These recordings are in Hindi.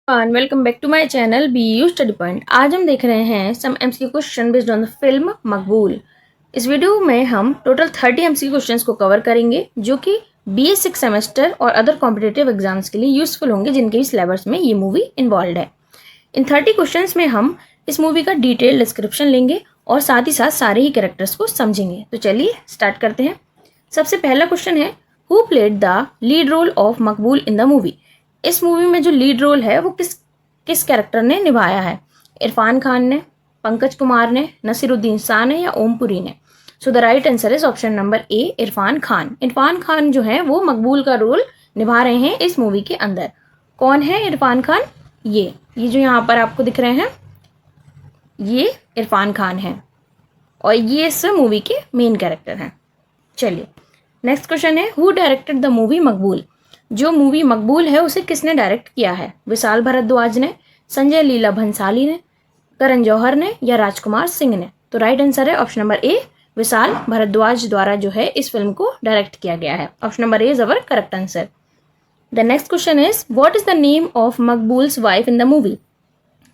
And welcome back to my channel BU study point. आज हम देख रहे हैं some MCQ question based on the film Maqbool. इस वीडियो में हम टोटल 30 MCQ क्वेश्चंस को कवर करेंगे जो कि BA 6 सेमेस्टर और अदर कॉम्पिटिटिव एग्जाम्स के लिए यूजफुल होंगे जिनके भी सिलेबस में ये मूवी इन्वॉल्व है। इन 30 क्वेश्चंस में हम इस मूवी का डिटेल डिस्क्रिप्शन लेंगे और साथ ही साथ सारे ही कैरेक्टर्स को समझेंगे। तो चलिए स्टार्ट करते हैं। सबसे पहला क्वेश्चन है, who played the lead role of Maqbool in the movie. इस मूवी में जो लीड रोल है वो किस कैरेक्टर ने निभाया है? इरफान खान ने, पंकज कुमार ने, नसीरुद्दीन शाह ने या ओमपुरी ने? सो the right answer is option number ए, इरफान खान। इरफान खान जो है वो मकबूल का रोल निभा रहे हैं इस मूवी के अंदर। कौन है इरफान खान? ये जो यहाँ पर आपको दिख रहे हैं ये इरफान खान है और ये इस मूवी के मेन कैरेक्टर हैं। चलिए नेक्स्ट क्वेश्चन है, हु डायरेक्टेड द मूवी मकबूल। जो मूवी मकबूल है उसे किसने डायरेक्ट किया है? विशाल भारद्वाज ने, संजय लीला भंसाली ने, करण जौहर ने या राजकुमार सिंह ने? तो राइट आंसर है ऑप्शन नंबर ए, विशाल भारद्वाज द्वारा जो है इस फिल्म को डायरेक्ट किया गया है। Option number A is our correct answer. The next question is, what is the name of Maqbool's wife in the movie.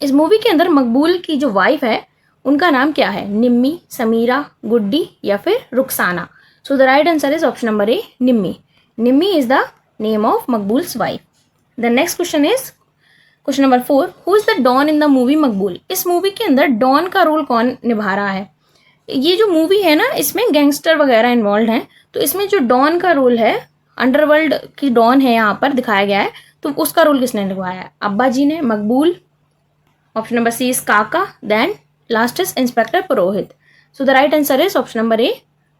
इस मूवी के अंदर मकबूल की जो वाइफ है उनका नाम क्या है? निम्मी, समीरा, गुड्डी या फिर Rukhsana? So the right answer is option number A, Nimmi. Nimmi is the name of Maqbool's wife. The next question is question number 4, who is the don in the movie Maqbool. इस मूवी के अंदर डॉन का रोल कौन निभा रहा है? ये जो मूवी है ना इसमें गैंगस्टर वगैरह इन्वॉल्व हैं, तो इसमें जो डॉन का रोल है, अंडरवर्ल्ड की डॉन है यहाँ पर दिखाया गया है, तो उसका रोल किसने निभाया है? अब्बा जी ने, Maqbool? Option number C is Kaka, then last is inspector Purohit. So the right answer is option number A,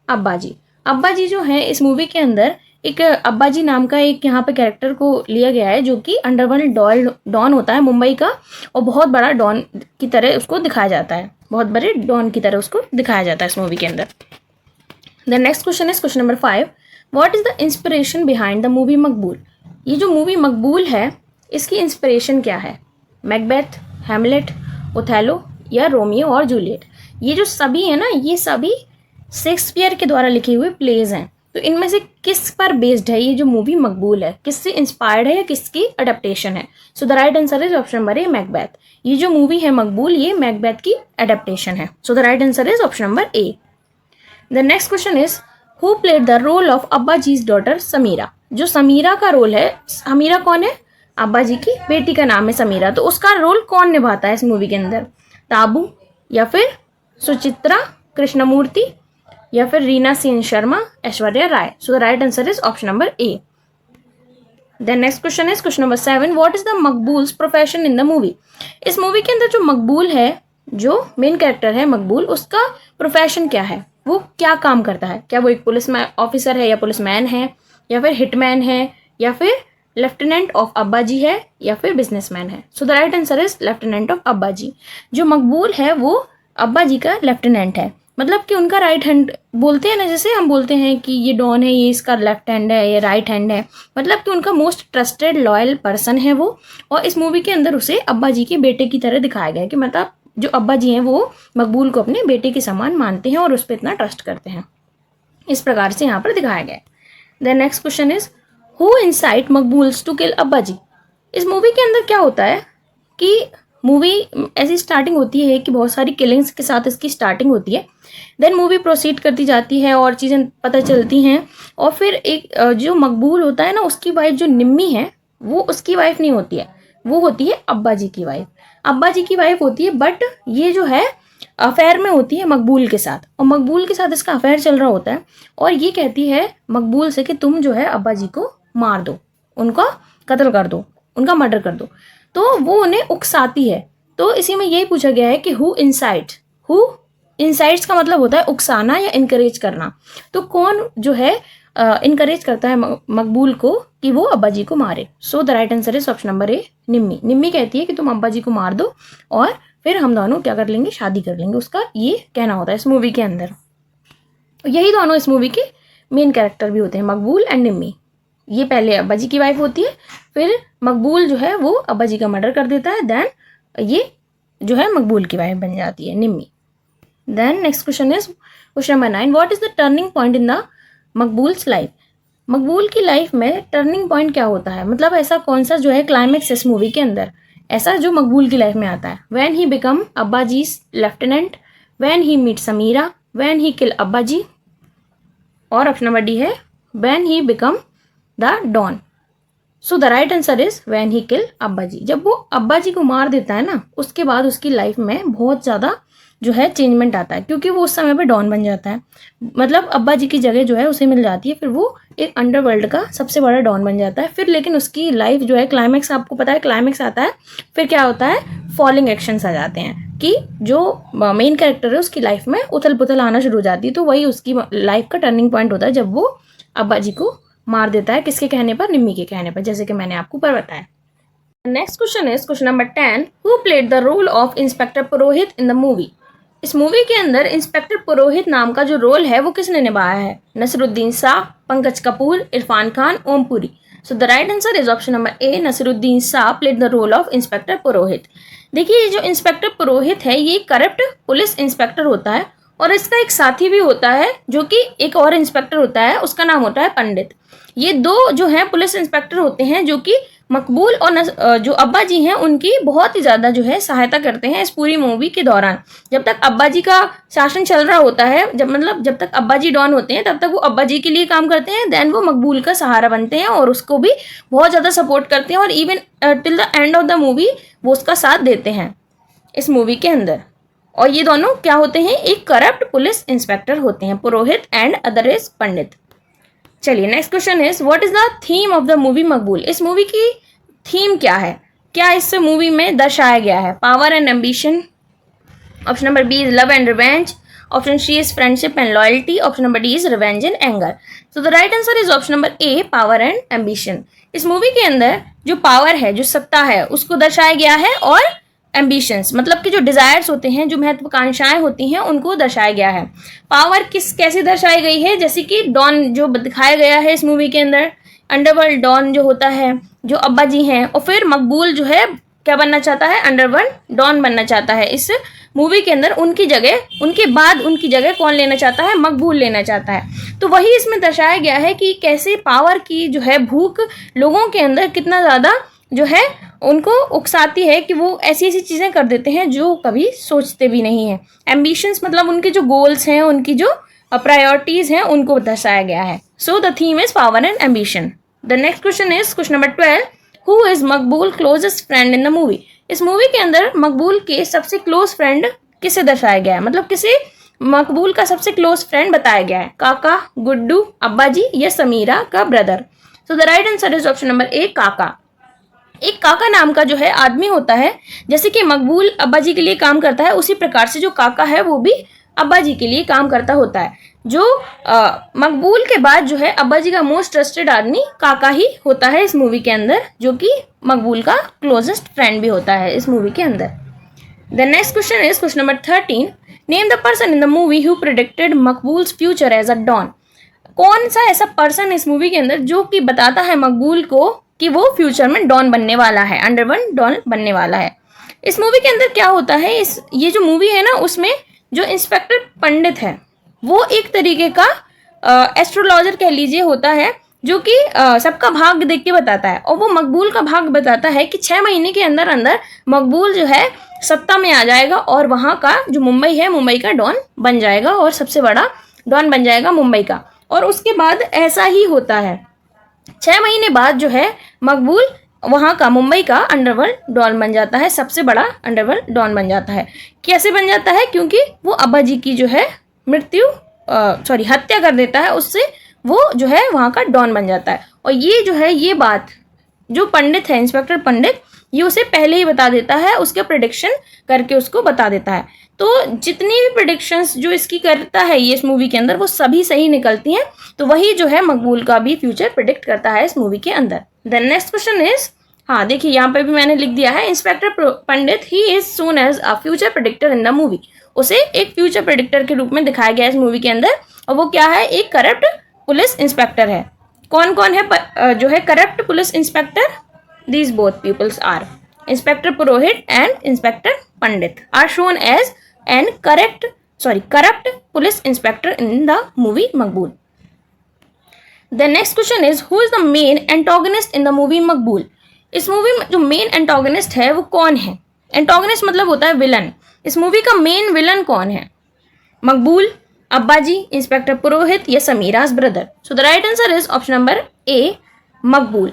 Abba ji. अब्बा जी जो है इस मूवी के अंदर एक अब्बा जी नाम का एक यहाँ पे कैरेक्टर को लिया गया है जो कि अंडरवर्ल्ड डॉन होता है मुंबई का और बहुत बड़ा डॉन की तरह उसको दिखाया जाता है, बहुत बड़े डॉन की तरह उसको दिखाया जाता है इस मूवी के अंदर। The next question is question number 5, what is the inspiration behind the movie मकबूल। ये जो मूवी मकबूल है इसकी इंस्पिरेशन क्या है? मैकबेथ, हैमलेट, ओथेलो या रोमियो और जूलियट? ये जो सभी है ना ये सभी शेक्सपियर के द्वारा लिखे हुए प्लेज हैं, तो इनमें से किस पर बेस्ड है ये जो मूवी मकबूल है? किससे इंस्पायर्ड है या किसकी अडेप्टेशन है? So the right answer is option number A, Macbeth. ये जो मूवी है मकबूल ये मैकबेथ की अडेप्टेशन है। So the right answer is option number A. The next question is, who played the role of Abba ji's daughter Samira. जो समीरा का रोल है, समीरा कौन है? अब्बा जी की बेटी का नाम है समीरा, तो उसका रोल कौन निभाता है इस मूवी के अंदर? ताबू या फिर सुचित्रा कृष्णमूर्ति या फिर Reena Sen Sharma, Aishwarya Rai? So the right answer is option number A. The next question is question number 7, what is the Maqbool's profession in the movie. इस मूवी के अंदर जो मकबूल है, जो मेन कैरेक्टर है मकबूल, उसका प्रोफेशन क्या है? वो क्या काम करता है? क्या वो एक पुलिस ऑफिसर है या पुलिसमैन है या फिर हिटमैन है या फिर लेफ्टिनेंट ऑफ अब्बा जी है या फिर बिजनेसमैन है? So the right answer is lieutenant of अब्बा जी। जो मकबूल है वो अब्बा जी का लेफ्टिनेंट है, मतलब कि उनका राइट हैंड बोलते हैं ना, जैसे हम बोलते हैं कि ये डॉन है, ये इसका लेफ्ट हैंड है, ये राइट हैंड है, मतलब कि उनका मोस्ट ट्रस्टेड लॉयल पर्सन है वो। और इस मूवी के अंदर उसे अब्बा जी के बेटे की तरह दिखाया गया है कि मतलब जो अब्बा जी हैं वो मकबूल को अपने बेटे के समान मानते हैं और उस पर इतना ट्रस्ट करते हैं, इस प्रकार से यहाँ पर दिखाया गया है। The next question is, who incite Maqbool's to kill Abba ji. इस मूवी के अंदर क्या होता है कि मूवी ऐसी स्टार्टिंग होती है कि बहुत सारी किलिंग्स के साथ इसकी स्टार्टिंग होती है, देन मूवी प्रोसीड करती जाती है और चीज़ें पता चलती हैं, और फिर एक जो मकबूल होता है ना उसकी वाइफ जो निम्मी है वो उसकी वाइफ नहीं होती है, वो होती है अब्बा जी की वाइफ। अब्बा जी की वाइफ होती है, बट ये जो है अफेयर में होती है मकबूल के साथ, और मकबूल के साथ इसका अफेयर चल रहा होता है और ये कहती है मकबूल से कि तुम जो है अब्बा जी को मार दो, उनका कत्ल कर दो, उनका मर्डर कर दो। तो वो उन्हें उकसाती है। तो इसी में यही पूछा गया है कि हु इंसाइट्स का मतलब होता है उकसाना या इनकरेज करना। तो कौन जो है इनकरेज करता है मकबूल को कि वो अब्बा जी को मारे? So the right answer is option number A, Nimmi. Nimmi कहती है कि तुम अब्बा जी को मार दो और फिर हम दोनों क्या कर लेंगे, शादी कर लेंगे, उसका ये कहना होता है इस मूवी के अंदर। यही दोनों इस मूवी के मेन कैरेक्टर भी होते हैं, मकबूल एंड निम्मी। ये पहले अब्बा जी की वाइफ होती है, फिर मकबूल जो है वो अब्बा जी का मर्डर कर देता है, देन ये जो है मकबूल की वाइफ बन जाती है, Nimmi. Then next question is question number 9, what is the turning point in the Maqbool's life. Maqbool की लाइफ में टर्निंग पॉइंट क्या होता है, मतलब ऐसा कौन सा जो है क्लाइमेक्स इस मूवी के अंदर ऐसा जो मकबूल की लाइफ में आता है। When he become Abbaji's lieutenant, when he meet Sameera, when he kill Abbaji, और ऑप्शन नंबर डी है when he become the don. So the right answer is when he kill Abbaji. जब वो अब्बाजी को मार देता है ना, उसके बाद उसकी लाइफ में बहुत ज़्यादा जो है चेंजमेंट आता है, क्योंकि वो उस समय पे डॉन बन जाता है। मतलब अब्बाजी की जगह जो है उसे मिल जाती है, फिर वो एक अंडरवर्ल्ड का सबसे बड़ा डॉन बन जाता है। फिर लेकिन उसकी लाइफ जो है क्लाइमैक्स, आपको पता है क्लाइमैक्स आता है, फिर क्या होता है, फॉलिंग एक्शंस आ जाते हैं कि जो मेन कैरेक्टर है उसकी लाइफ में उथल पुथल आना शुरू हो जाती है। तो वही उसकी लाइफ का टर्निंग पॉइंट होता है जब वो अब्बाजी को मार देता है। किसके कहने पर? निम्मी के कहने पर, जैसे कि मैंने आपको ऊपर बताया। Next question is question number 10, who played the role of inspector Purohit in the movie. इस मूवी के अंदर इंस्पेक्टर पुरोहित नाम का जो रोल है वो किसने निभाया है? Naseeruddin Shah, Pankaj Kapur, Irrfan Khan, Om Puri. So the right answer is option number A, Naseeruddin Shah played the role of inspector Purohit. देखिए, ये जो इंस्पेक्टर पुरोहित है ये करप्ट पुलिस इंस्पेक्टर होता है, और इसका एक साथी भी होता है जो कि एक और इंस्पेक्टर होता है, उसका नाम होता है पंडित। ये दो जो है पुलिस इंस्पेक्टर होते हैं जो कि मकबूल और जो अब्बा जी हैं उनकी बहुत ही ज़्यादा जो है सहायता करते हैं इस पूरी मूवी के दौरान। जब तक अब्बा जी का शासन चल रहा होता है, जब तक अब्बा जी डॉन होते हैं, तब तक वो अब्बा जी के लिए काम करते हैं, देन वो मकबूल का सहारा बनते हैं और उसको भी बहुत ज़्यादा सपोर्ट करते हैं, और even till the end of the movie वो उसका साथ देते हैं इस मूवी के अंदर। और ये दोनों क्या होते हैं? एक करप्ट पुलिस इंस्पेक्टर होते हैं, पुरोहित एंड अदर इज पंडित। चलिए, next question is what is the theme of the movie Maqbool. इस मूवी की थीम क्या है? क्या इस मूवी में दर्शाया गया है? Power and ambition, option number B is love and revenge, option C is friendship and loyalty, option number D is revenge and anger. So the right answer is option number A, power and ambition. इस मूवी के अंदर जो पावर है, जो सत्ता है, उसको दर्शाया गया है, और एम्बिशंस मतलब कि जो डिजायर्स होते हैं, जो महत्वाकांक्षाएं होती हैं, उनको दर्शाया गया है। पावर कैसे दर्शाई गई है? जैसे कि डॉन जो दिखाया गया है इस मूवी के अंदर, अंडरवर्ल्ड डॉन जो होता है, जो अब्बा जी हैं, और फिर मकबूल जो है क्या बनना चाहता है? अंडरवर्ल्ड डॉन बनना चाहता है इस मूवी के अंदर। उनकी जगह, उनके बाद उनकी जगह कौन लेना चाहता है? मकबूल लेना चाहता है। तो वही इसमें दर्शाया गया है कि कैसे पावर की जो है भूख लोगों के अंदर कितना ज़्यादा जो है उनको उकसाती है कि वो ऐसी ऐसी चीज़ें कर देते हैं जो कभी सोचते भी नहीं हैं। एम्बिशंस मतलब उनके जो गोल्स हैं, उनकी जो प्रायोरिटीज़ हैं, उनको दर्शाया गया है। So the theme is power and ambition. The next question is question number 12, who is Maqbool closest friend in the movie. इस मूवी के अंदर मकबूल के सबसे क्लोज फ्रेंड किसे दर्शाया गया है? मतलब किसे मकबूल का सबसे क्लोज फ्रेंड बताया गया है? काका, गुड्डू, अब्बा जी या समीरा का brother. So the right answer is option number ए, काका। एक काका नाम का जो है आदमी होता है, जैसे कि मकबूल अब्बा जी के लिए काम करता है, उसी प्रकार से जो काका है वो भी अब्बा जी के लिए काम करता होता है। जो मकबूल के बाद जो है अब्बा जी का मोस्ट ट्रस्टेड आदमी काका ही होता है इस मूवी के अंदर, जो कि मकबूल का क्लोजेस्ट फ्रेंड भी होता है इस मूवी के अंदर। The next question is question number 13, name the person in the movie who predicted Maqbool's future as a don. कौन सा ऐसा पर्सन इस मूवी के अंदर जो कि बताता है मकबूल को कि वो फ्यूचर में डॉन बनने वाला है, अंडरवर्ल्ड डॉन बनने वाला है। इस मूवी के अंदर क्या होता है, ये जो मूवी है ना, उसमें जो इंस्पेक्टर पंडित है वो एक तरीके का एस्ट्रोलॉजर कह लीजिए होता है, जो कि सबका भाग्य देख के बताता है, और वो मकबूल का भाग्य बताता है कि 6 महीने के अंदर अंदर मकबूल जो है सत्ता में आ जाएगा और वहाँ का जो मुंबई है, मुंबई का डॉन बन जाएगा और सबसे बड़ा डॉन बन जाएगा मुंबई का। और उसके बाद ऐसा ही होता है, 6 महीने बाद जो है मकबूल वहाँ का मुंबई का अंडरवर्ल्ड डॉन बन जाता है, सबसे बड़ा अंडरवर्ल्ड डॉन बन जाता है। कैसे बन जाता है? क्योंकि वो अब्बा जी की जो है हत्या कर देता है, उससे वो जो है वहाँ का डॉन बन जाता है। और ये जो है, ये बात जो पंडित है, इंस्पेक्टर पंडित, ये उसे पहले ही बता देता है, उसके प्रेडिक्शन करके उसको बता देता है। तो जितनी भी प्रेडिक्शंस जो इसकी करता है ये इस मूवी के अंदर, वो सभी सही निकलती हैं। तो वही जो है मकबूल का भी फ्यूचर प्रेडिक्ट करता है इस मूवी के अंदर। द नेक्स्ट क्वेश्चन इज, हाँ देखिए यहाँ पे भी मैंने लिख दिया है, inspector Pandit he is shown as a future predictor in the movie. उसे एक फ्यूचर प्रेडिक्टर के रूप में दिखाया गया है इस मूवी के अंदर, और वो क्या है? एक करप्ट पुलिस इंस्पेक्टर है। कौन कौन है जो है corrupt police inspector? These both peoples are inspector Purohit and inspector Pandit are shown as an corrupt police inspector in the movie Maqbool. The next question is, who is the main antagonist in the movie Maqbool. इस मूवी में जो मेन एंटागोनिस्ट है वो कौन है? एंटागोनिस्ट मतलब होता है विलन। इस मूवी का मेन विलन कौन है? मकबूल, अब्बाजी, इंस्पेक्टर पुरोहित या Sameera's brother? So the right answer is option number A, Maqbool.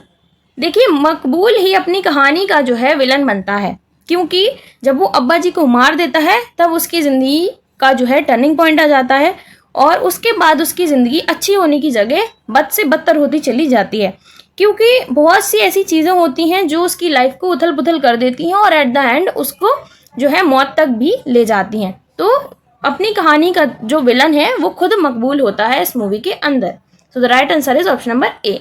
देखिए, मकबूल ही अपनी कहानी का जो है विलन बनता है, क्योंकि जब वो अब्बाजी को मार देता है तब उसकी ज़िंदगी का जो है टर्निंग पॉइंट आ जाता है और उसके बाद उसकी ज़िंदगी अच्छी होने की जगह बद से बदतर होती चली जाती है, क्योंकि बहुत सी ऐसी चीज़ें होती हैं जो उसकी लाइफ को उथल पुथल कर देती हैं और एट द एंड उसको जो है मौत तक भी ले जाती हैं। तो अपनी कहानी का जो विलन है वो खुद मकबूल होता है इस मूवी के अंदर। So the right answer is option number A.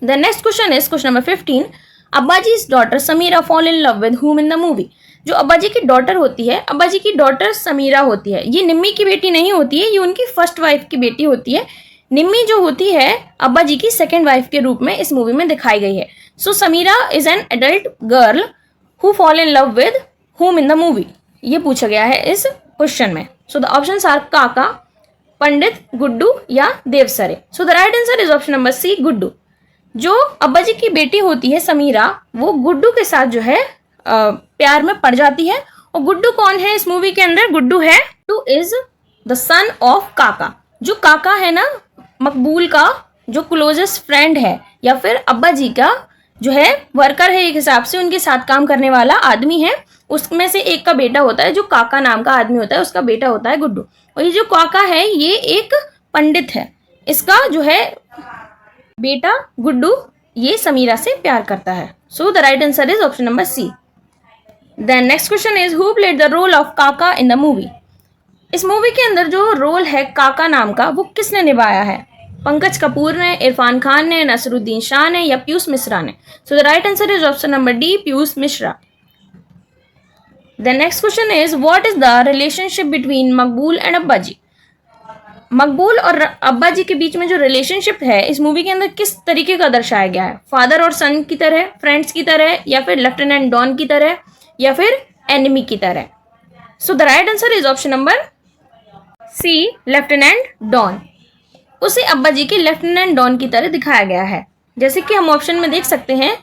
The next question is question number 15। Abbaji's daughter Samira fall in love with whom in the movie? जो अब्बाजी की डॉटर होती है, अब्बाजी की डॉटर समीरा होती है। ये निम्मी की बेटी नहीं होती है, ये उनकी फर्स्ट वाइफ की बेटी होती है। निम्मी जो होती है अब्बाजी की सेकेंड वाइफ के रूप में इस मूवी में दिखाई गई है। So Sameera is an adult girl who fall in love with whom in the movie? ये पूछा गया है इस क्वेश्चन में। सो द ऑप्शंस आर काका, पंडित, गुड्डू या Devsare. So the right answer is option number C, Guddu. जो अब्बाजी की बेटी होती है समीरा, वो गुड्डू के साथ जो है प्यार में पड़ जाती है। और गुड्डू कौन है इस मूवी के अंदर? Guddu is the son of काका। जो काका है ना, मकबूल का जो क्लोजेस्ट फ्रेंड है या फिर अब्बाजी का जो है वर्कर है, एक हिसाब से उनके साथ काम करने वाला आदमी है, उसमें से एक का बेटा होता है। जो काका नाम का आदमी होता है उसका बेटा होता है गुड्डू। और ये जो काका है ये एक पंडित है। इसका जो है बेटा गुड्डू ये समीरा से प्यार करता है। So the right answer is option number C. Then next question is who played the role of Kaka in the movie? इस मूवी के अंदर जो रोल है काका नाम का वो किसने निभाया है? पंकज कपूर ने, इरफान खान ने, नसरुद्दीन शाह ने या पीयूष मिश्रा ने? सो the right answer is option number D, Piyush Mishra. The next question is what is the relationship between Maqbool and Abbaji? मकबूल और अब्बाजी के बीच में जो रिलेशनशिप है इस मूवी के अंदर किस तरीके का दर्शाया गया है? फादर और सन की तरह, फ्रेंड्स की तरह, या फिर लेफ्टिनेंट डॉन की तरह, या फिर एनिमी की तरह? So the right answer is option number C, lieutenant don. उसे अब्बाजी के लेफ्टिनेंट डॉन की तरह दिखाया गया है। जैसे कि हम ऑप्शन में देख सकते हैं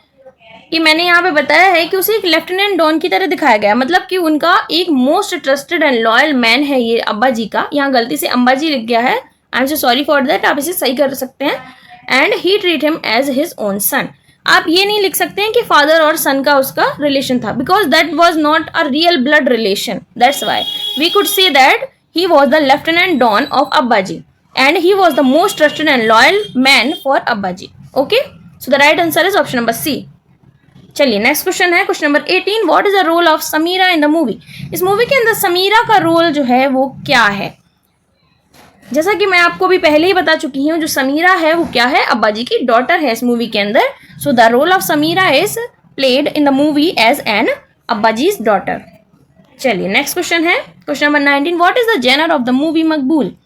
कि मैंने यहाँ पे बताया है कि उसे एक लेफ्टिनेंट डॉन की तरह दिखाया गया, मतलब कि उनका एक most trusted and loyal man है ये अब्बाजी का। यहाँ गलती से अम्बाजी लिख गया है, I am so sorry for that, आप इसे सही कर सकते हैं। And he treat him as his own son. आप ये नहीं लिख सकते हैं कि फादर और सन का उसका रिलेशन था, because that was not a real blood relation. That's why we could say that he was the lieutenant don of Abbaji and he was the most trusted and loyal man for Abbaji. Okay, so the right answer is option number C. चलिए नेक्स्ट क्वेश्चन है question number 18। What is the role of Sameera in the movie? इस मूवी के अंदर समीरा का रोल जो है वो क्या है? जैसा कि मैं आपको भी पहले ही बता चुकी हूँ, जो समीरा है वो क्या है? अब्बाजी की डॉटर है इस मूवी के अंदर। So the role of Sameera is played in the movie as an Abbaji's daughter. चलिए नेक्स्ट क्वेश्चन है question number 19। What is the genre of the movie Maqbool?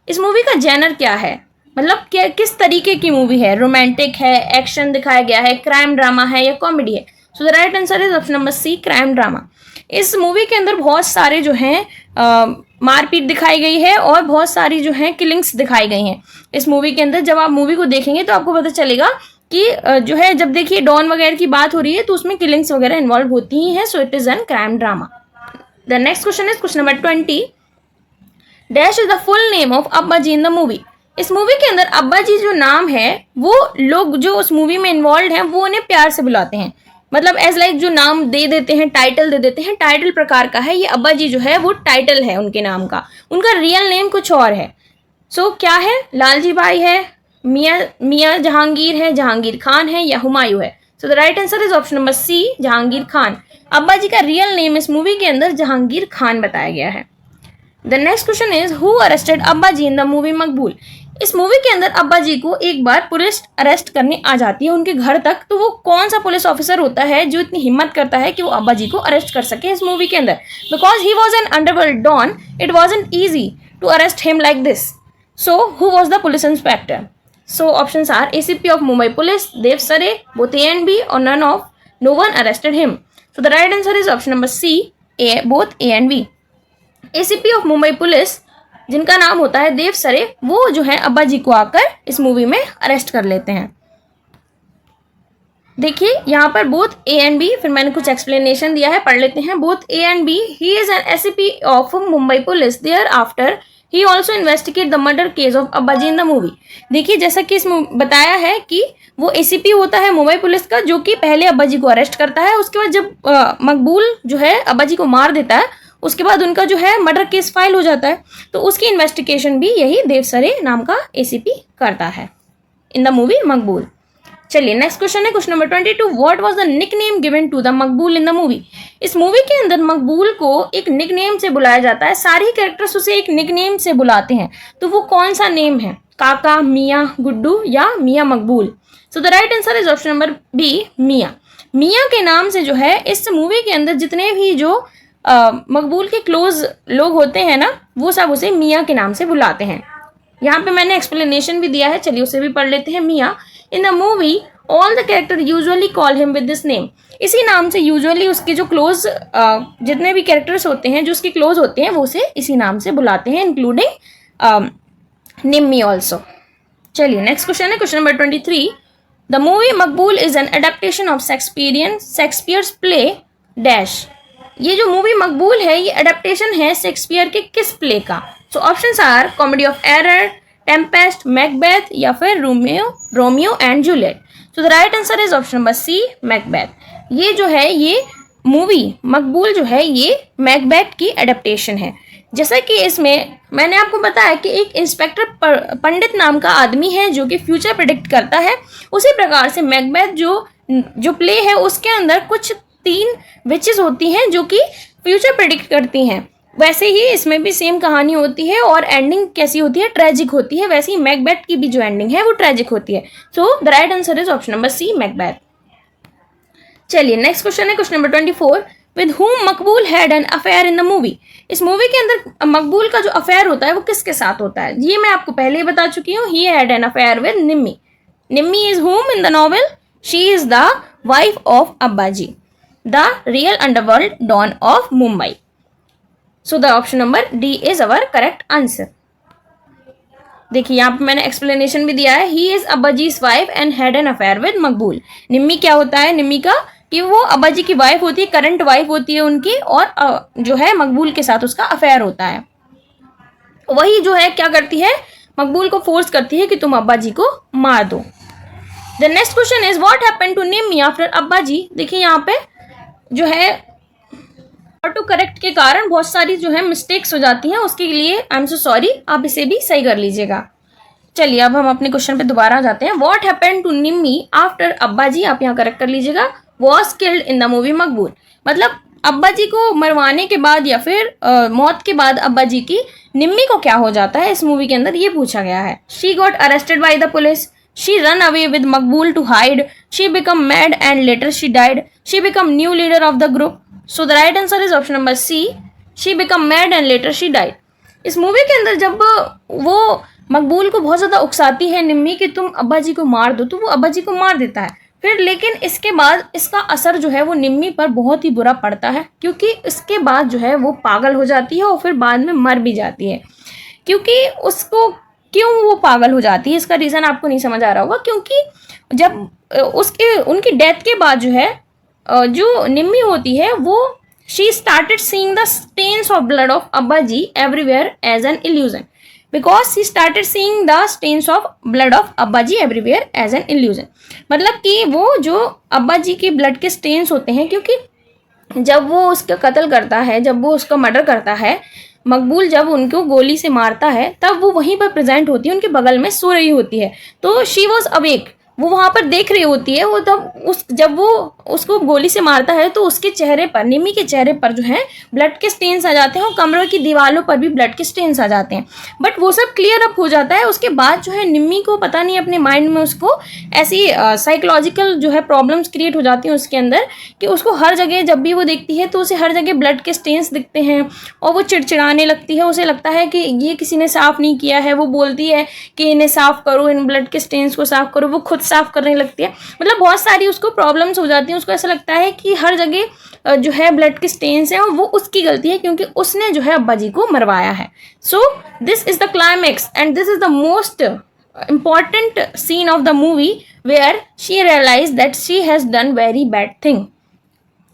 इस मूवी का जेनर क्या है, मतलब क्या किस तरीके की मूवी है? रोमांटिक है, एक्शन दिखाया गया है, क्राइम ड्रामा है या कॉमेडी है? So the right answer is option number C, crime drama. इस मूवी के अंदर बहुत सारे जो हैं मारपीट दिखाई गई है और बहुत सारी जो हैं किलिंग्स दिखाई गई हैं इस मूवी के अंदर। जब आप मूवी को देखेंगे तो आपको पता चलेगा कि जो है, जब देखिए डॉन वगैरह की बात हो रही है तो उसमें किलिंग्स वगैरह इन्वॉल्व होती ही हैं। So it is an crime drama. The next question is question number 20। Dash is the full name of Abbaji in the movie? इस मूवी के अंदर अब्बाजी जो नाम है वो लोग जो उस मूवी में इन्वॉल्व हैं वो उन्हें प्यार से बुलाते हैं, मतलब एज लाइक जो नाम दे देते हैं, टाइटल दे देते हैं, टाइटल प्रकार का है ये। अब्बाजी जो है वो टाइटल है उनके नाम का, उनका रियल नेम कुछ और है। सो क्या है? लालजी भाई है, मियाँ जहांगीर है, जहांगीर खान है या हुमायूं है? So the right answer is option number C, Jahangir Khan. Abbaji का रियल नेम इस मूवी के अंदर जहांगीर खान बताया गया है। The next question is who arrested Abbaji in the movie Maqbool? इस मूवी के अंदर अब्बाजी को एक बार पुलिस अरेस्ट करने आ जाती है उनके घर तक। तो वो कौन सा पुलिस ऑफिसर होता है जो इतनी हिम्मत करता है कि वो अब्बाजी को अरेस्ट कर सके इस मूवी के अंदर? Because he was an underworld don, it wasn't easy to arrest him like this. So who was the police inspector? So options are ACP of Mumbai Police, Dev Sare, both A and B, or no one arrested him. So the right answer is option number C, both A and B. ACP of Mumbai Police जिनका नाम होता है देव सरे, वो जो है अब्बाजी को आकर इस मूवी में अरेस्ट कर लेते हैं। देखिए यहाँ पर बोथ ए एंड बी, फिर मैंने कुछ एक्सप्लेनेशन दिया है, पढ़ लेते हैं। Both A and B, he is an ACP of Mumbai police, thereafter he also investigate the murder case of Abbaji in the movie. देखिए जैसा कि इसमें बताया है कि वो एसीपी होता है मुंबई पुलिस का, जो कि पहले अब्बाजी को अरेस्ट करता है, उसके बाद जब मकबूल जो है अब्बाजी को मार देता है, उसके बाद उनका जो है मर्डर केस फाइल हो जाता है, तो उसकी इन्वेस्टिगेशन भी यही देवसरे नाम का एसीपी करता है इन द मूवी मकबूल। चलिए नेक्स्ट क्वेश्चन है question number 22, what was the nickname given to the Maqbool in the movie. इस मूवी के अंदर मकबूल को एक निकनेम से बुलाया जाता है, सारे ही कैरेक्टर्स उसे एक निकनेम से बुलाते हैं, तो वो कौन सा नेम है? काका, मियाँ, गुड्डू या Miyan Maqbool? So the right answer is option number B, Miyan. Miyan के नाम से जो है इस मूवी के अंदर जितने भी जो मकबूल के क्लोज लोग होते हैं ना, वो सब उसे मियाँ के नाम से बुलाते हैं। यहाँ पे मैंने एक्सप्लेनेशन भी दिया है, चलिए उसे भी पढ़ लेते हैं। मियाँ, इन the movie all the character usually call him with this name. इसी नाम से यूजुअली उसके जो क्लोज जितने भी कैरेक्टर्स होते हैं जो उसके क्लोज होते हैं वो उसे इसी नाम से बुलाते हैं, इंक्लूडिंग निम्मी ऑल्सो। चलिए नेक्स्ट क्वेश्चन है question number 23, the movie Maqbool is an adaptation of Shakespeare's play dash. ये जो मूवी मकबूल है ये एडेप्टेशन है शेक्सपियर के किस प्ले का? सो options are Comedy of Error, Tempest, Macbeth या फिर Romeo and Juliet. So the right answer is option number C, Macbeth. ये जो है ये मूवी मकबूल जो है ये मैकबेथ की एडेप्टेशन है। जैसा कि इसमें मैंने आपको बताया कि एक इंस्पेक्टर पंडित नाम का आदमी है जो कि फ्यूचर प्रेडिक्ट करता है, उसी प्रकार से मैकबेथ जो प्ले है उसके अंदर कुछ 3 विचेस होती हैं जो कि फ्यूचर प्रेडिक्ट करती हैं। वैसे ही इसमें भी सेम कहानी होती है और एंडिंग कैसी होती है? ट्रेजिक होती है। वैसे ही मैकबेथ की भी जो एंडिंग है वो ट्रेजिक होती है। So the right answer is option number C, Macbeth. चलिए नेक्स्ट क्वेश्चन है question number 24, with whom Maqbool had an affair in the movie. इस मूवी के अंदर मकबूल का जो अफेयर होता है वो किसके साथ होता है? ये मैं आपको पहले ही बता चुकी हूँ, he had an affair with Nimmi. Nimmi is whom in the novel, she is the wife of Abbaji, the real underworld don of Mumbai. So the option number D is our correct answer. देखिए यहाँ पे मैंने एक्सप्लेनेशन भी दिया है, he is Abbaji's wife and had an affair with Maqbool. Nimmi क्या होता है? निम्मी का कि वो अब्बाजी की वाइफ होती है, करंट वाइफ होती है उनकी, और जो है मकबूल के साथ उसका अफेयर होता है। वही जो है क्या करती है? मकबूल को फोर्स करती है कि तुम अब्बाजी को मार दो। The next question is what happened to Nimmi after Abbaji. देखिए यहाँ पे जो है ऑटो करेक्ट के कारण बहुत सारी जो है मिस्टेक्स हो जाती हैं, उसके लिए आई एम सो सॉरी, आप इसे भी सही कर लीजिएगा। चलिए अब हम अपने क्वेश्चन पे दोबारा आ जाते हैं। What happened to Nimmi after Abbaji, आप यहाँ करेक्ट कर लीजिएगा, was killed in the movie Maqbool. मतलब अब्बाजी को मरवाने के बाद या फिर मौत के बाद अब्बाजी की निम्मी को क्या हो जाता है इस मूवी के अंदर, ये पूछा गया है। She got arrested by the police, she run away with Maqbool to hide, she become mad and later she died, she become new leader of the group. So the right answer is option number C, she become mad and later she died. इस मूवी के अंदर जब वो मकबूल को बहुत ज़्यादा उकसाती है निम्मी कि तुम अब्बाजी को मार दो, तो वो अब्बाजी को मार देता है। फिर लेकिन इसके बाद इसका असर जो है वो निम्मी पर बहुत ही बुरा पड़ता है, क्योंकि इसके बाद जो है वो पागल हो जाती है और फिर बाद में मर भी जाती है। क्योंकि उसको क्यों वो पागल हो जाती है इसका रीज़न आपको नहीं समझ आ रहा होगा, क्योंकि जब उनकी डेथ के बाद जो है जो निम्मी होती है वो she started seeing the stains of blood of Abbaji everywhere as an illusion, because she started seeing the stains of blood of Abbaji everywhere as an illusion. मतलब कि वो जो अब्बाजी के ब्लड के स्टेन्स होते हैं, क्योंकि जब वो उसका कत्ल करता है, जब वो उसका मर्डर करता है, मकबूल जब उनको गोली से मारता है तब वो वहीं पर प्रेजेंट होती है, उनके बगल में सो रही होती है। तो शी वॉज अवेक, वो वहाँ पर देख रही होती है। वो तब जब वो उसको गोली से मारता है तो उसके चेहरे पर, निम्मी के चेहरे पर जो है ब्लड के स्टेन्स आ जाते हैं और कमरे की दीवारों पर भी ब्लड के स्टेन्स आ जाते हैं। बट वो सब क्लियर अप हो जाता है। उसके बाद जो है निम्मी को पता नहीं अपने माइंड में उसको ऐसी साइकोलॉजिकल जो है प्रॉब्लम्स क्रिएट हो जाती हैं उसके अंदर, कि उसको हर जगह जब भी वो देखती है तो उसे हर जगह ब्लड के स्टेन्स दिखते हैं और वो चिड़चिड़ाने लगती है। उसे लगता है कि ये किसी ने साफ़ नहीं किया है। वो बोलती है कि इन्हें साफ़ करो, इन ब्लड के स्टेन्स को साफ़ करो। वो खुद साफ़ करने लगती है। मतलब बहुत सारी उसको प्रॉब्लम्स हो जाती हैं। उसको ऐसा लगता है कि हर जगह जो है ब्लड के स्टेन्स हैं और वो उसकी गलती है, क्योंकि उसने जो है अब्बाजी को मरवाया है। So this is the climax and this is the most important scene of the movie where she realized that she has done very bad thing,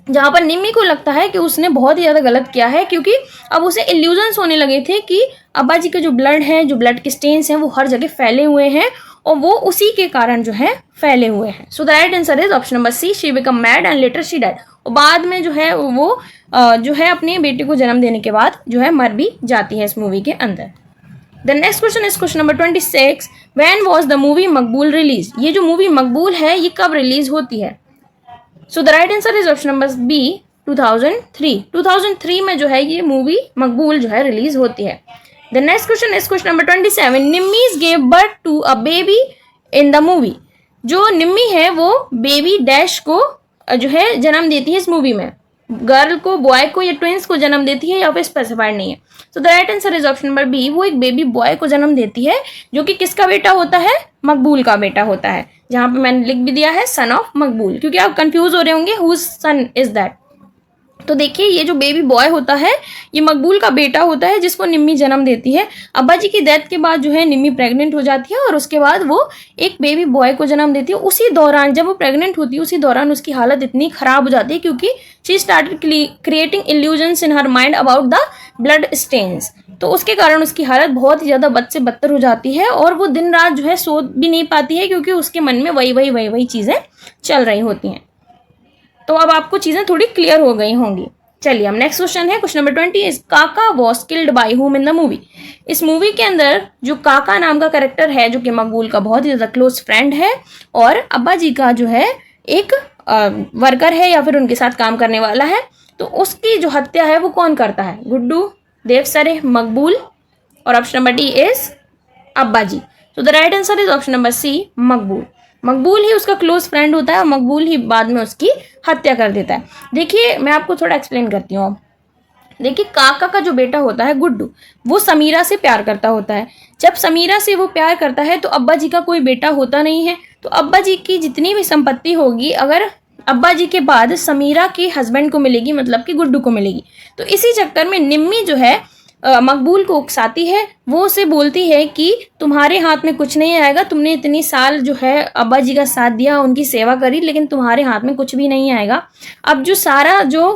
जहाँ पर निम्मी को लगता है कि उसने बहुत ही ज़्यादा गलत किया है, क्योंकि अब उसे इल्यूजन्स होने लगे थे कि अब्बा जी के जो ब्लड है, जो ब्लड के स्टेन्स हैं, वो हर जगह फैले हुए हैं और वो उसी के कारण जो है फैले हुए हैं. So the right answer is option number C, she become mad and later she died. और बाद में जो है वो जो है अपने बेटे को जन्म देने के बाद जो है मर भी जाती है इस मूवी के अंदर. The next question is question number 26. When was the movie Maqbool release? ये जो मूवी मकबूल है ये कब रिलीज होती है? So the right answer is option number B, 2003. 2003 में जो है ये मूवी मकबूल जो है रिलीज होती है. The next question is question number 27. Nimmi's gave birth to a baby in the movie. जो निम्मी है वो बेबी डैश को जो है जन्म देती है इस मूवी में. गर्ल को, बॉय को या ट्विंस को जन्म देती है या फिर स्पेसिफाइड नहीं है. So the right answer is option number B, वो एक बेबी बॉय को जन्म देती है जो कि किसका बेटा होता है? मकबूल का बेटा होता है. जहां पे मैंने लिख भी दिया है सन ऑफ मकबूल, क्योंकि आप कंफ्यूज हो रहे होंगे हुज सन इज दैट. तो देखिए ये जो बेबी बॉय होता है ये मकबूल का बेटा होता है जिसको निम्मी जन्म देती है. अब्बा जी की डेथ के बाद जो है निम्मी प्रेग्नेंट हो जाती है और उसके बाद वो एक बेबी बॉय को जन्म देती है. उसी दौरान जब वो प्रेग्नेंट होती है उसी दौरान उसकी हालत इतनी खराब हो जाती है क्योंकि she started creating illusions in her mind about the blood stains. तो उसके कारण उसकी हालत बहुत ही ज़्यादा बद से बदतर हो जाती है और वो दिन रात जो है सो भी नहीं पाती है क्योंकि उसके मन में वही चीज़ें चल रही होती हैं. तो अब आपको चीज़ें थोड़ी क्लियर हो गई होंगी. चलिए हम नेक्स्ट क्वेश्चन है क्वेश्चन नंबर 20. काका was killed by whom in the movie? इस मूवी के अंदर जो काका नाम का कैरेक्टर है जो कि मकबूल का बहुत ही ज़्यादा क्लोज फ्रेंड है और अब्बा जी का जो है एक वर्कर है या फिर उनके साथ काम करने वाला है, तो उसकी जो हत्या है वो कौन करता है? गुड्डू, देवसरे, मकबूल. और option number D is Abba ji. तो the right answer is option number C, Maqbool. Maqbool ही उसका क्लोज फ्रेंड होता है और मकबूल ही बाद में उसकी हत्या कर देता है. देखिए मैं आपको थोड़ा एक्सप्लेन करती हूँ. देखिए काका का जो बेटा होता है गुड्डू, वो समीरा से प्यार करता होता है. जब समीरा से वो प्यार करता है तो अब्बा जी का कोई बेटा होता नहीं है, तो अब्बा जी की जितनी भी संपत्ति होगी अगर अब्बा जी के बाद समीरा के हस्बैंड को मिलेगी, मतलब कि गुड्डू को मिलेगी. तो इसी चक्कर में निम्मी जो है मकबूल को उकसाती है. वो उसे बोलती है कि तुम्हारे हाथ में कुछ नहीं आएगा, तुमने इतनी साल जो है अब्बा जी का साथ दिया, उनकी सेवा करी, लेकिन तुम्हारे हाथ में कुछ भी नहीं आएगा. अब जो सारा जो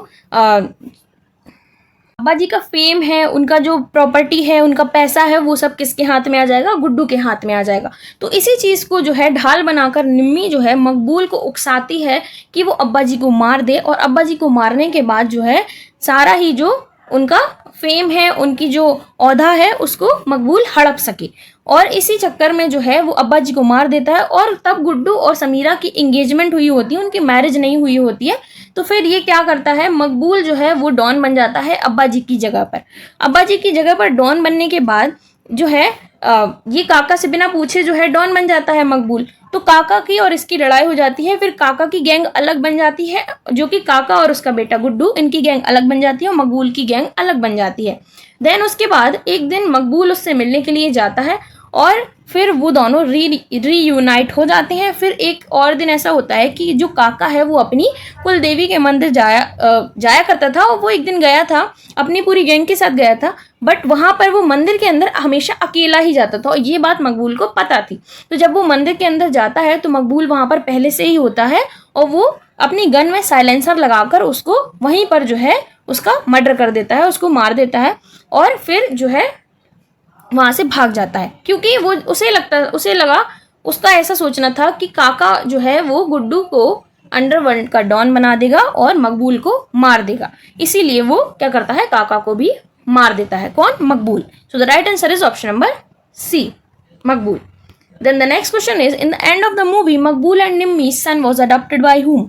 अब्बा जी का फेम है, उनका जो प्रॉपर्टी है, उनका पैसा है, वो सब किसके हाथ में आ जाएगा? गुड्डू के हाथ में आ जाएगा. तो इसी चीज़ को जो है ढाल बनाकर निम्मी जो है मकबूल को उकसाती है कि वो अब्बा जी को मार दे और अब्बा जी को मारने के बाद जो है सारा ही जो उनका फेम है, उनकी जो औहदा है, उसको मकबूल हड़प सके. और इसी चक्कर में जो है वो अब्बा जी को मार देता है. और तब गुड्डू और समीरा की इंगेजमेंट हुई होती है, उनकी मैरिज नहीं हुई होती है. तो फिर ये क्या करता है, मकबूल जो है वो डॉन बन जाता है अब्बा जी की जगह पर. अब्बा जी की जगह पर डॉन बनने के बाद जो है ये काका से बिना पूछे जो है डॉन बन जाता है मकबूल. तो काका की और इसकी लड़ाई हो जाती है. फिर काका की गैंग अलग बन जाती है, जो कि काका और उसका बेटा गुड्डू, इनकी गैंग अलग बन जाती है और मकबूल की गैंग अलग बन जाती है. देन उसके बाद एक दिन मकबूल उससे मिलने के लिए जाता है और फिर वो दोनों रीयूनाइट हो जाते हैं. फिर एक और दिन ऐसा होता है कि जो काका है वो अपनी कुल देवी के मंदिर जाया करता था और वो एक दिन गया था, अपनी पूरी गैंग के साथ गया था, बट वहाँ पर वो मंदिर के अंदर हमेशा अकेला ही जाता था और ये बात मकबूल को पता थी. तो जब वो मंदिर के अंदर जाता है तो मकबूल वहाँ पर पहले से ही होता है और वो अपनी गन में साइलेंसर लगाकर उसको वहीं पर जो है उसका मर्डर कर देता है, उसको मार देता है और फिर जो है वहाँ से भाग जाता है. क्योंकि वो उसे लगा, उसका ऐसा सोचना था कि काका जो है वो गुड्डू को अंडरवर्ल्ड का डॉन बना देगा और मकबूल को मार देगा. इसीलिए वो क्या करता है, काका को भी मार देता है. कौन? Maqbool. So the right answer is option number C, Maqbool. Then the next question is in the end of the movie Maqbool and Nimmi son was adopted by whom?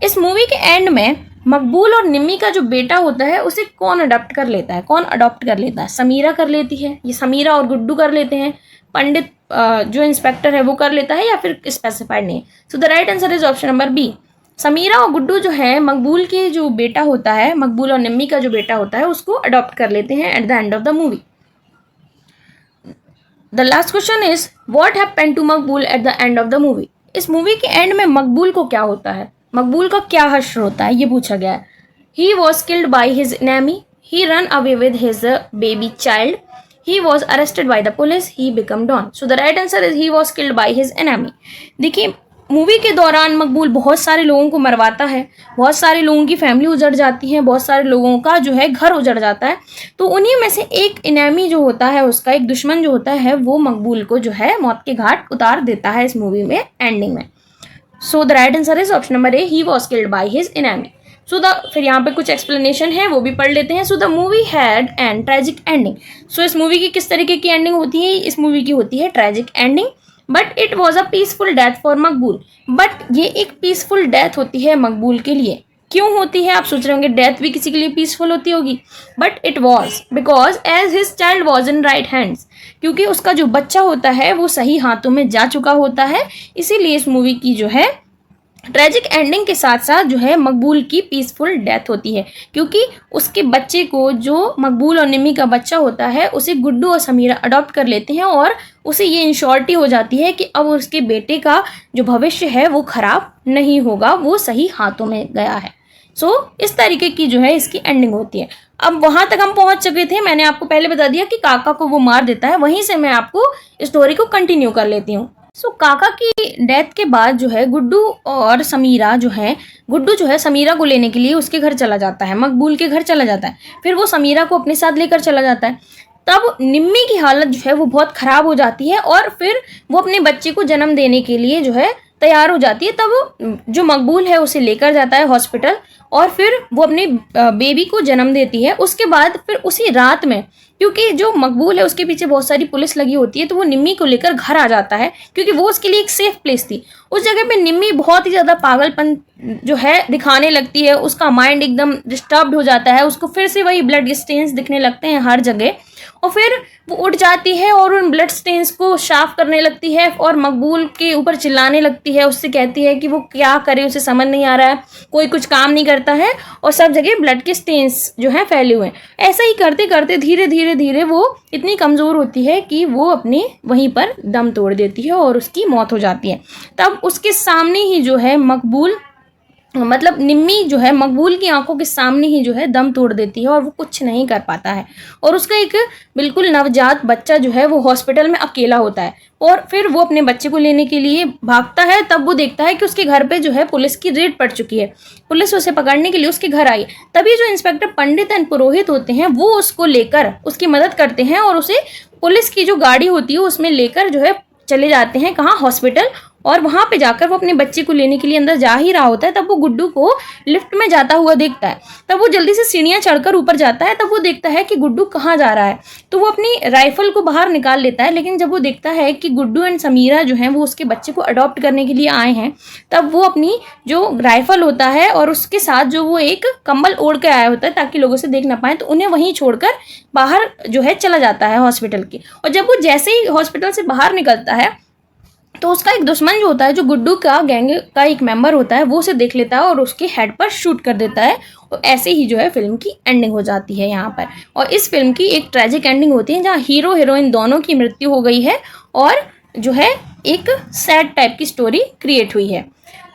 इस मूवी के एंड में मकबूल और निम्मी का जो बेटा होता है उसे कौन अडॉप्ट कर लेता है? कौन अडॉप्ट कर लेता है? समीरा कर लेती है, ये समीरा और गुड्डू कर लेते हैं, पंडित जो इंस्पेक्टर है वो कर लेता है, या फिर स्पेसिफाइड नहीं. So the right answer is option number B, Samira और गुड्डू जो है मकबूल के जो बेटा होता है, मकबूल और निम्मी का जो बेटा होता है उसको अडॉप्ट कर लेते हैं at the end of the movie. The last question is what happened to Maqbool at the end of the movie? इस मूवी के एंड में मकबूल को क्या होता है? मकबूल का क्या हश्र होता है, ये पूछा गया है. He was killed by his enemy, he run away with his baby child, he was arrested by the police, he became Don. So the right answer is he was killed by his enemy. देखिए मूवी के दौरान मकबूल बहुत सारे लोगों को मरवाता है, बहुत सारे लोगों की फैमिली उजड़ जाती है, बहुत सारे लोगों का जो है घर उजड़ जाता है। तो उन्हीं में से एक इनामी जो होता है, उसका एक दुश्मन जो होता है, वो मकबूल को जो है मौत के घाट उतार देता है इस मूवी में एंडिंग में। सो the right answer is option number A, he was killed by his इनामी। फिर यहाँ पे कुछ एक्सप्लेनेशन है, वो भी पढ़ लेते हैं। So the movie had and tragic ending. सो इस मूवी की किस तरीके की एंडिंग होती है? इस मूवी की होती है tragic ending. But it was a peaceful death for Maqbool. But ये एक पीसफुल डेथ होती है मकबूल के लिए। क्यों होती है? आप सोच रहे होंगे डेथ भी किसी के लिए पीसफुल होती होगी, but it was because as his child was in right hands. क्योंकि उसका जो बच्चा होता है वो सही हाथों में जा चुका होता है, इसीलिए इस मूवी की जो है ट्रेजिक एंडिंग के साथ साथ जो है मकबूल की पीसफुल डेथ होती है। क्योंकि उसके बच्चे को, जो मकबूल और निम्मी का बच्चा होता है, उसे गुड्डू और समीरा अडॉप्ट कर लेते हैं और उसे ये इंश्योरिटी हो जाती है कि अब उसके बेटे का जो भविष्य है वो खराब नहीं होगा, वो सही हाथों में गया है। इस तरीके की जो है इसकी एंडिंग होती है। अब वहां तक हम पहुंच चुके थे, मैंने आपको पहले बता दिया कि काका को वो मार देता है, वहीं से मैं आपको स्टोरी को कंटिन्यू कर लेती हूँ। काका की डेथ के बाद जो है गुड्डू और समीरा जो है, गुड्डू जो है समीरा को लेने के लिए उसके घर चला जाता है, मकबूल के घर चला जाता है। फिर वो समीरा को अपने साथ लेकर चला जाता है। तब निम्मी की हालत जो है वो बहुत ख़राब हो जाती है और फिर वो अपने बच्चे को जन्म देने के लिए जो है तैयार हो जाती है। तब जो मकबूल है उसे लेकर जाता है हॉस्पिटल और फिर वो अपने बेबी को जन्म देती है। उसके बाद फिर उसी रात में, क्योंकि जो मकबूल है उसके पीछे बहुत सारी पुलिस लगी होती है, तो वो निम्मी को लेकर घर आ जाता है क्योंकि वो उसके लिए एक सेफ प्लेस थी। उस जगह पे निम्मी बहुत ही ज़्यादा पागलपन जो है दिखाने लगती है, उसका माइंड एकदम डिस्टर्ब्ड हो जाता है, उसको फिर से वही ब्लड स्टेन्स दिखने लगते हैं हर जगह और फिर वो उठ जाती है और उन ब्लड स्टेन्स को साफ करने लगती है और मकबूल के ऊपर चिल्लाने लगती है, उससे कहती है कि वो क्या करे, उसे समझ नहीं आ रहा है, कोई कुछ काम नहीं करता है और सब जगह ब्लड के स्टेन्स जो हैं फैले हुए हैं। ऐसा ही करते करते धीरे धीरे धीरे वो इतनी कमज़ोर होती है कि वो अपने वहीं पर दम तोड़ देती है और उसकी मौत हो जाती है। तब उसके सामने ही जो है मकबूल, मतलब निम्मी जो है मकबूल की आंखों के सामने ही जो है दम तोड़ देती है और वो कुछ नहीं कर पाता है और उसका एक बिल्कुल नवजात बच्चा जो है वो हॉस्पिटल में अकेला होता है और फिर वो अपने बच्चे को लेने के लिए भागता है। तब वो देखता है कि उसके घर पे जो है पुलिस की रेड पड़ चुकी है, पुलिस उसे पकड़ने के लिए उसके घर आई। तभी जो इंस्पेक्टर पंडित एंड पुरोहित होते हैं वो उसको लेकर उसकी मदद करते हैं और उसे पुलिस की जो गाड़ी होती है उसमें लेकर जो है चले जाते हैं, कहाँ? हॉस्पिटल। और वहाँ पे जाकर वो अपने बच्चे को लेने के लिए अंदर जा ही रहा होता है, तब वो गुड्डू को लिफ्ट में जाता हुआ देखता है। तब वो जल्दी से सीढ़ियाँ चढ़कर ऊपर जाता है। तब वो देखता है कि गुड्डू कहाँ जा रहा है, तो वो अपनी राइफल को बाहर निकाल लेता है। लेकिन जब वो देखता है कि गुड्डू एंड समीरा जो हैं वो उसके बच्चे को अडॉप्ट करने के लिए आए हैं, तब वो अपनी जो राइफल होता है और उसके साथ जो वो एक कंबल ओढ़ के आया होता है ताकि लोगों से देख ना पाए, तो उन्हें वहीं छोड़कर बाहर जो है चला जाता है हॉस्पिटल के। और जब वो जैसे ही हॉस्पिटल से बाहर निकलता है तो उसका एक दुश्मन जो होता है, जो गुड्डू का गैंग का एक मेंबर होता है, वो उसे देख लेता है और उसके हेड पर शूट कर देता है। और ऐसे ही जो है फिल्म की एंडिंग हो जाती है यहाँ पर। और इस फिल्म की एक ट्रेजिक एंडिंग होती है जहाँ हीरो हीरोइन दोनों की मृत्यु हो गई है और जो है एक सैड टाइप की स्टोरी क्रिएट हुई है।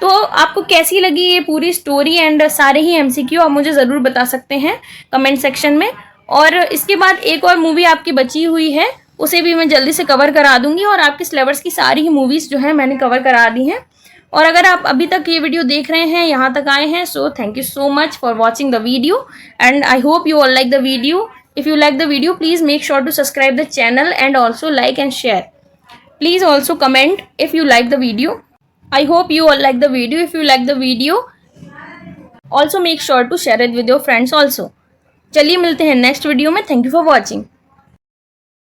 तो आपको कैसी लगी ये पूरी स्टोरी एंड सारे ही MCQ आप मुझे ज़रूर बता सकते हैं कमेंट सेक्शन में। और इसके बाद एक और मूवी आपकी बची हुई है, उसे भी मैं जल्दी से कवर करा दूंगी और आपके सिलेबस की सारी ही मूवीज़ जो है मैंने कवर करा दी हैं। और अगर आप अभी तक ये वीडियो देख रहे हैं, यहाँ तक आए हैं, so thank you so much for watching the video and I hope you all like the video. If you like the video, please make sure to subscribe the channel and also like and share. Please also comment if you like the video. I hope you all like the video. If you like the video, also make sure to share it with your friends also. चलिए मिलते हैं नेक्स्ट वीडियो में. Thank you for watching.